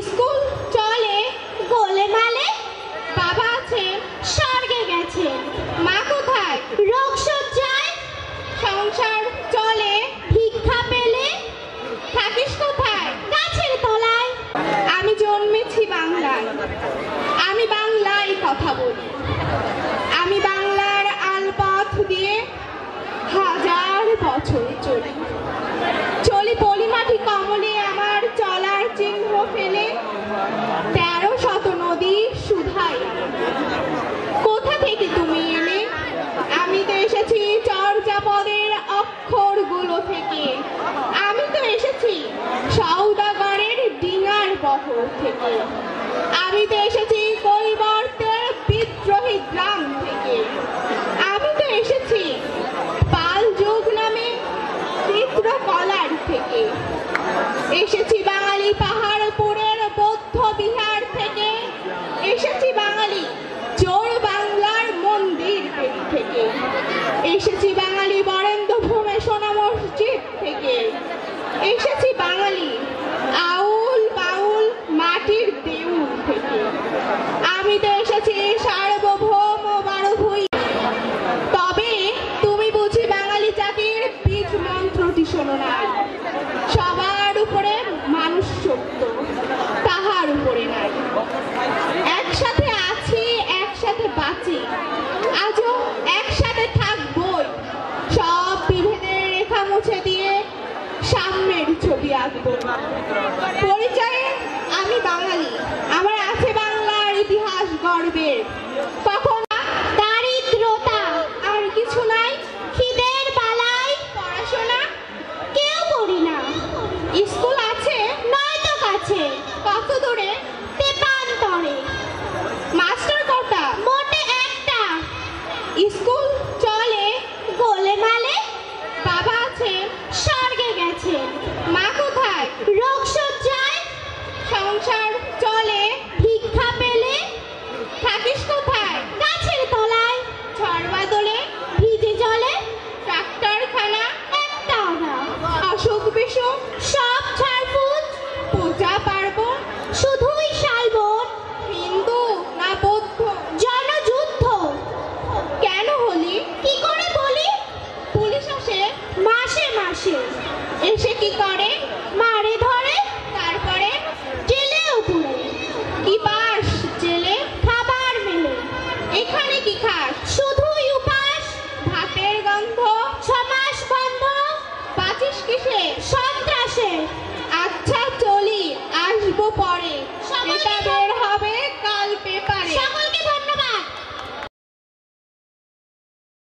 School চলে গোলেমালে, বাবা আছে স্বর্গে গেছেন, মা কোথায় রোগ সজ্জায়, সংসার চলে ভিক্ষা পেলে, থাকিস কোথায় গাছের তলায়। আমি জন্মেছি বাংলায়, আমি বাংলায় কথা বলি, আমি বাংলার আলপথ দিয়ে হাজার বছর চলি, চলি পলিমাটি কমলে আমার চলার চিহ্ন ফেলে, 1300 নদী সুধাই। কোথা থেকে তুমি এলে? আমি তো এসেছি চর্যাপদের অক্ষরগুলো থেকে, আমি তো এসেছি সওদাগরের ডিঙার বহর থেকে, আমি তো এসেছি কৈবর্তের বিদ্রোহী গ্রাম থেকে, আমি তো এসেছি পাল যুগ নামে চিত্রকলার থেকে, এসেছি বাঙালি পাহাড়পুরের বৌদ্ধ বিহার থেকে, এসেছি বাঙালি জোর বাংলার মন্দির থেকে, এসেছি বাঙালি বরেন্দ্র ভূমে সোনা মসজিদ থেকে, এসেছি বাঙালি আউল বাউল মাটির দেউল থেকে, আমি তো এসেছি সার্বভৌম বারভূই। তবে তুমি বুঝি বাঙালি জাতির বীজ মন্ত্রটি শোনো না, সবার উপরে মানুষ সত্য, তাহার উপরে নাই। একসাথে আছি, একসাথে বাঁচি, আজও একসাথে থাকবই, সব বিভেদের রেখা মুছে দিয়ে সাম্যের ছবি আঁকবো। পরিচয়ে আমি বাঙালি, আমার আছে বাংলার ইতিহাস গর্বের।